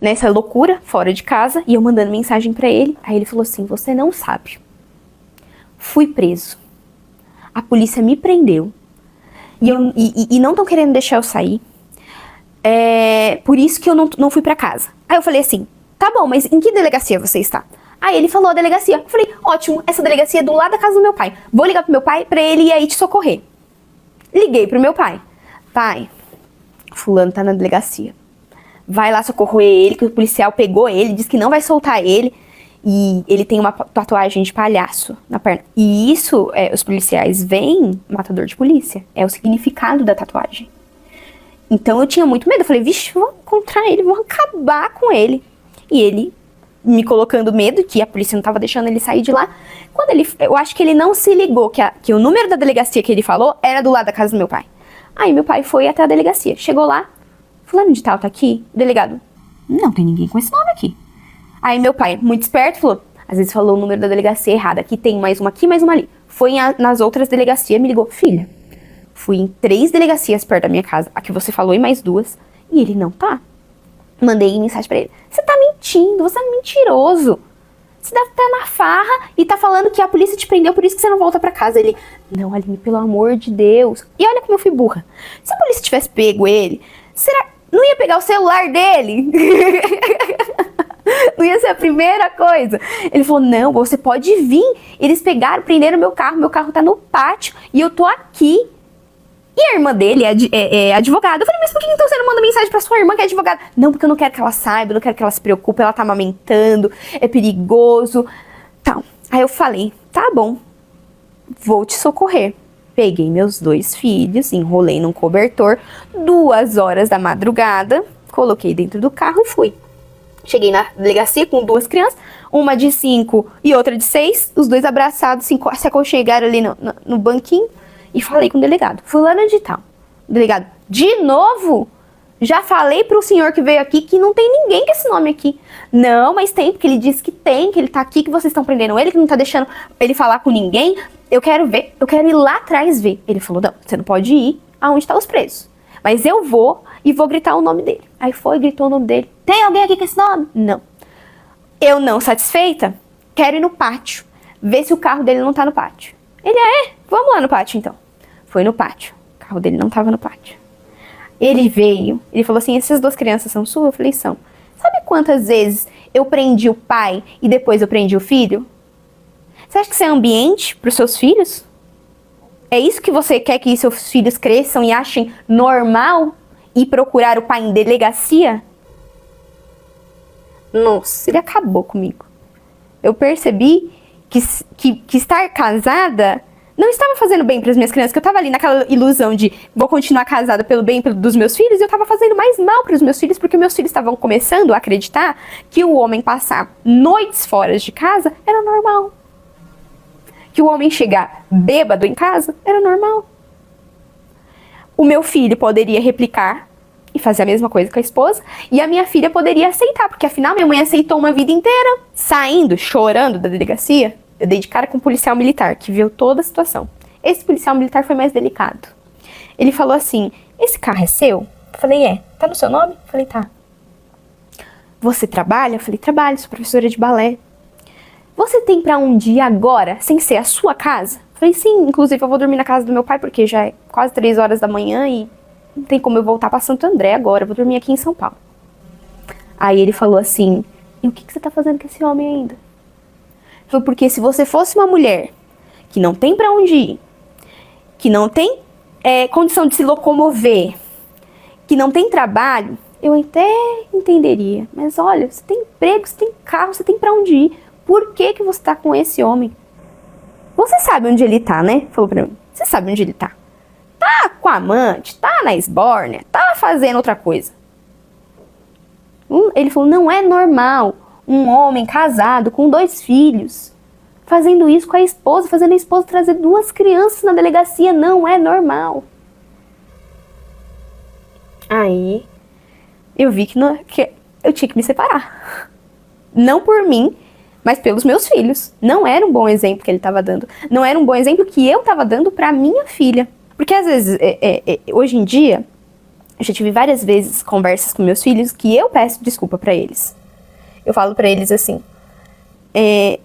nessa loucura, fora de casa, e eu mandando mensagem pra ele. Aí ele falou assim, você não sabe. Fui preso. A polícia me prendeu. E não estão querendo deixar eu sair. Por isso que eu não fui pra casa. Aí eu falei assim, tá bom, mas em que delegacia você está? Aí ele falou a delegacia. Eu falei, ótimo, essa delegacia é do lado da casa do meu pai. Vou ligar pro meu pai pra ele ir aí te socorrer. Liguei pro meu pai. Pai, fulano tá na delegacia. Vai lá socorrer ele, que o policial pegou ele, disse que não vai soltar ele. E ele tem uma tatuagem de palhaço na perna. E isso, os policiais veem matador de polícia. É o significado da tatuagem. Então eu tinha muito medo. Eu falei, vixe, vou encontrar ele, vou acabar com ele. E ele me colocando medo, que a polícia não tava deixando ele sair de lá. Eu acho que ele não se ligou que o número da delegacia que ele falou era do lado da casa do meu pai. Aí meu pai foi até a delegacia. Chegou lá, fulano de tal tá aqui? O delegado, não tem ninguém com esse nome aqui. Aí meu pai, muito esperto, falou, às vezes falou o número da delegacia errado. Aqui tem mais uma aqui, mais uma ali. Foi nas outras delegacias, me ligou, filha, fui em 3 delegacias perto da minha casa, a que você falou e mais 2, e ele não tá. Mandei mensagem pra ele, você tá mentindo, você é mentiroso. Você deve estar na farra e tá falando que a polícia te prendeu, por isso que você não volta pra casa. Ele, não, Aline, pelo amor de Deus. E olha como eu fui burra. Se a polícia tivesse pego ele, não ia pegar o celular dele? Não ia ser a primeira coisa. Ele falou, não, você pode vir. Eles prenderam meu carro tá no pátio e eu tô aqui. E a irmã dele é advogada. Eu falei, mas por que então você não manda mensagem pra sua irmã que é advogada? Não, porque eu não quero que ela saiba, eu não quero que ela se preocupe, ela tá amamentando, é perigoso. Tal. Aí eu falei, tá bom, vou te socorrer. Peguei meus 2 filhos, enrolei num cobertor, 2 horas da madrugada, coloquei dentro do carro e fui. Cheguei na delegacia com 2 crianças, uma de 5 e outra de 6, os 2 abraçados, se aconchegaram ali no banquinho. E falei com o delegado, fulano de tal. O delegado, de novo? Já falei pro senhor que veio aqui que não tem ninguém com esse nome aqui. Não, mas tem, porque ele disse que tem, que ele tá aqui, que vocês estão prendendo ele, que não tá deixando ele falar com ninguém. Eu quero ver, eu quero ir lá atrás ver. Ele falou, não, você não pode ir aonde tá os presos. Mas eu vou e vou gritar o nome dele. Aí foi, gritou o nome dele. Tem alguém aqui com esse nome? Não. Eu não satisfeita, quero ir no pátio, ver se o carro dele não tá no pátio. Ele, vamos lá no pátio então. Foi no pátio, o carro dele não tava no pátio. Ele veio, ele falou assim, essas 2 crianças são suas? Eu falei, são. Sabe quantas vezes eu prendi o pai e depois eu prendi o filho? Você acha que isso é ambiente pros seus filhos? É isso que você quer que seus filhos cresçam e achem normal ir procurar o pai em delegacia? Nossa, ele acabou comigo. Eu percebi que estar casada não estava fazendo bem para as minhas crianças, que eu estava ali naquela ilusão de vou continuar casada pelo bem dos meus filhos, e eu estava fazendo mais mal para os meus filhos, porque meus filhos estavam começando a acreditar que o homem passar noites fora de casa era normal. Que o homem chegar bêbado em casa era normal. O meu filho poderia replicar e fazer a mesma coisa com a esposa, e a minha filha poderia aceitar, porque afinal minha mãe aceitou uma vida inteira. Saindo, chorando da delegacia, eu dei de cara com um policial militar, que viu toda a situação. Esse policial militar foi mais delicado. Ele falou assim, esse carro é seu? Eu falei, tá no seu nome? Eu falei, tá. Você trabalha? Eu falei, trabalho, sou professora de balé. Você tem pra um dia agora, sem ser a sua casa? Eu falei, sim, inclusive eu vou dormir na casa do meu pai, porque já é quase 3 horas da manhã e não tem como eu voltar pra Santo André agora, eu vou dormir aqui em São Paulo. Aí ele falou assim, e o que você tá fazendo com esse homem ainda? Foi porque se você fosse uma mulher que não tem pra onde ir, que não tem condição de se locomover, que não tem trabalho, eu até entenderia. Mas olha, você tem emprego, você tem carro, você tem pra onde ir. Por que você tá com esse homem? Você sabe onde ele tá, né? Falou pra mim. Você sabe onde ele tá. Tá com a amante, tá na esbórnia, tá fazendo outra coisa. Ele falou, não é normal um homem casado com 2 filhos fazendo isso com a esposa, fazendo a esposa trazer 2 crianças na delegacia, não é normal. Aí eu vi que eu tinha que me separar. Não por mim, mas pelos meus filhos. Não era um bom exemplo que ele estava dando. Não era um bom exemplo que eu estava dando para minha filha. Porque às vezes, hoje em dia, Eu já tive várias vezes conversas com meus filhos que eu peço desculpa pra eles. Eu falo pra eles assim,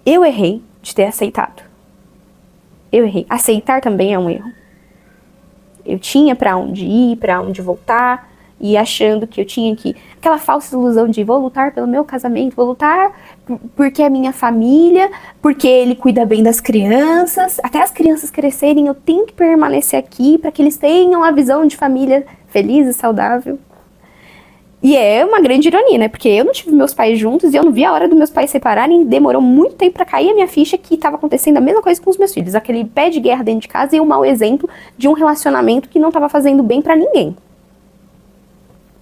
eu errei de ter aceitado. Eu errei. Aceitar também é um erro. Eu tinha pra onde ir, pra onde voltar, e achando que eu tinha que... Aquela falsa ilusão de vou lutar pelo meu casamento, vou lutar porque é minha família, porque ele cuida bem das crianças, até as crianças crescerem eu tenho que permanecer aqui para que eles tenham a visão de família feliz e saudável. E é uma grande ironia, né? Porque eu não tive meus pais juntos e eu não vi a hora dos meus pais separarem. Demorou muito tempo pra cair a minha ficha que tava acontecendo a mesma coisa com os meus filhos. Aquele pé de guerra dentro de casa e o mau exemplo de um relacionamento que não tava fazendo bem pra ninguém.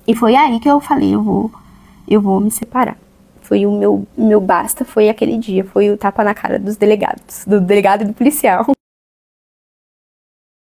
E foi aí que eu falei, eu vou me separar. Foi o meu basta, foi aquele dia. Foi o tapa na cara dos delegados, do delegado e do policial.